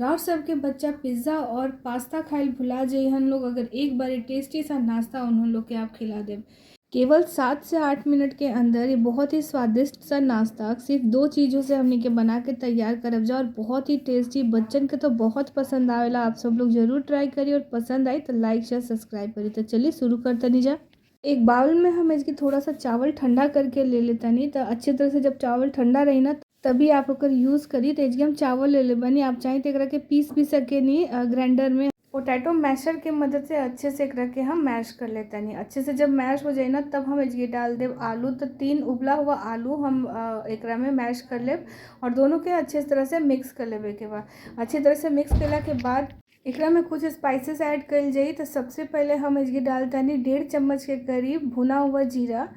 और सबके बच्चा पिज़्ज़ा और पास्ता खाइल भुला जाइए हम लोग अगर एक बार टेस्टी सा नाश्ता उन लोग के आप खिला दें। केवल 7 से 8 मिनट के अंदर ये बहुत ही स्वादिष्ट सा नाश्ता सिर्फ 2 चीज़ों से हमने के बना के तैयार करब जा और बहुत ही टेस्टी, बच्चन के तो बहुत पसंद आवेला। आप सब लोग ज़रूर ट्राई करिए और पसंद आई तो लाइक शेयर सब्सक्राइब करिए। तो चलिए शुरू करते नहीं जा। एक बाउल में हम इसकी थोड़ा सा चावल ठंडा करके ले लेता नहीं तो अच्छी तरह से जब चावल ठंडा रही ना तभी आप ओकर यूज़ करी। तो हम चावल ले ले बनी, आप चाहें तो एकरा के पीस भी सके नहीं ग्राइंडर में। पोटैटो मैशर के मदद से अच्छे से एकरा के हम मैश कर लेते हैं। अच्छे से जब मैश हो जाए ना तब हम इसके डाल देव आलू। तो 3 उबला हुआ आलू हम एकरा में मैश कर लेब और दोनों के अच्छे तरह से मिक्स कर लेवे के बाद अच्छी तरह से मिक्स करला के बाद एकरा में कुछ स्पाइसेस ऐड कल जाई। तो सबसे पहले हम इसकी डालते हैं 1.5 चम्मच के करीब भुना हुआ जीरा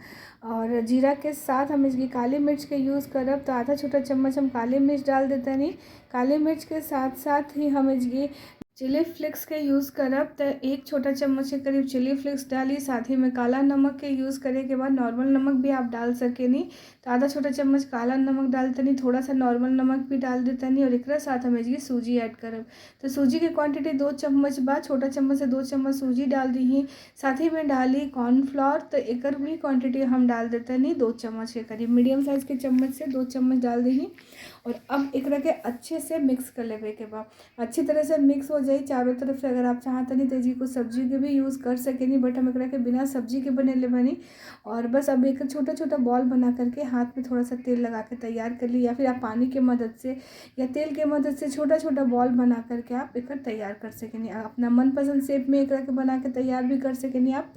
और जीरा के साथ हम इसकी काली मिर्च के यूज़ करब। तो आधा छोटा चम्मच हम काली मिर्च डाल देते हैं। काली मिर्च के साथ साथ ही हम इसकी चिली फ्लेक्स के यूज़ करब। तो 1 छोटा चम्मच के करीब चिली फ्लेक्स डाली, साथ ही में काला नमक के यूज़ करे के बाद नॉर्मल नमक भी आप डाल सके नहीं। तो आधा छोटा चम्मच काला नमक डालते नहीं, थोड़ा सा नॉर्मल नमक भी डाल देते नहीं और एक साथ हम इसकी सूजी ऐड करब। तो सूजी की क्वांटिटी 2 चम्मच बाद छोटा चम्मच से 2 चम्मच सूजी डाल दी ही, साथ ही में डाली कॉर्नफ्लोर। तो एक भी क्वांटिटी हम डाल देते नहीं 2 चम्मच के करीब, मीडियम साइज़ के चम्मच से 2 चम्मच डाल दी। और अब एक के अच्छे से मिक्स कर लेवे के बाद अच्छी तरह से मिक्स हो जाए चारों तरफ से। अगर आप चाहते नहीं तो जी को सब्जी के भी यूज़ कर सके नहीं, बट हम एक के बिना सब्जी के बने ले बनी। और बस अब एक छोटा छोटा बॉल बना करके हाथ में थोड़ा सा तेल लगा के तैयार कर ली, या फिर आप पानी के मदद से या तेल के मदद से छोटा छोटा बॉल बना करके आप एक तैयार कर सके नहीं। अपना मनपसंद शेप में एक के बना के तैयार भी कर सके नहीं आप।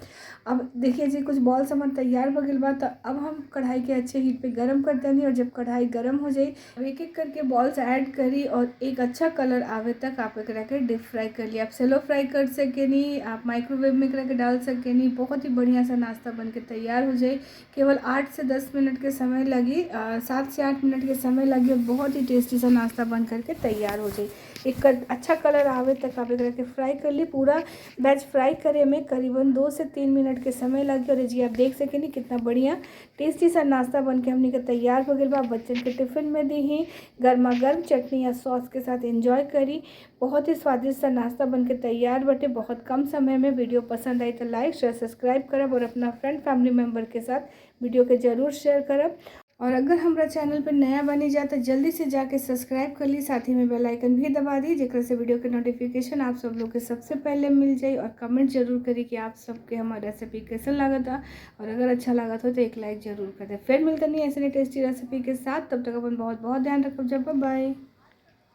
अब देखिए जी कुछ बॉल्स हमारे तैयार हो गई बात। तो अब हम कढ़ाई के अच्छे हीट पे गरम कर देनी और जब कढ़ाई गरम हो जाए एक एक करके बॉल्स ऐड करी और एक अच्छा कलर आवे तक आप एक के डीप फ्राई कर लिया। आप सेलो फ्राई कर सके नहीं, आप माइक्रोवेव में एक डाल सके नहीं। बहुत ही बढ़िया सा नाश्ता बन के तैयार हो जाए। केवल 8 से 10 मिनट के समय लगी, 7 से 8 मिनट के समय लगी और बहुत ही टेस्टी सा नाश्ता बन करके तैयार हो जाए। एक अच्छा कलर आवे तक आप एक फ्राई कर ली। पूरा बैच फ्राई करे में करीबन 2 से 3 मिनट के समय लगे और जी आप देख सकें नहीं कितना बढ़िया टेस्टी सा नाश्ता बन के हमने के तैयार हो गया। बच्चन के टिफ़िन में दी ही गर्मा गर्म चटनी या सॉस के साथ एंजॉय करी। बहुत ही स्वादिष्ट सा नाश्ता बन के तैयार बटे बहुत कम समय में। वीडियो पसंद आई तो लाइक शेयर सब्सक्राइब करब और अपना फ्रेंड फैमिली मेम्बर के साथ वीडियो के जरूर शेयर करब। और अगर हमारा चैनल पर नया बनी जाए तो जल्दी से जाके सब्सक्राइब कर ली, साथ ही में बेल आइकन भी दबा दी जेकर से वीडियो के नोटिफिकेशन आप सब लोग के सबसे पहले मिल जाए। और कमेंट जरूर करी कि आप सबके हमारा रेसिपी कैसा लगा था और अगर अच्छा लगा था तो एक लाइक जरूर कर दे। फिर मिलते नहीं ऐसे टेस्टी रेसिपी के साथ, तब तक अपन बहुत बहुत ध्यान रखो। जब बाय।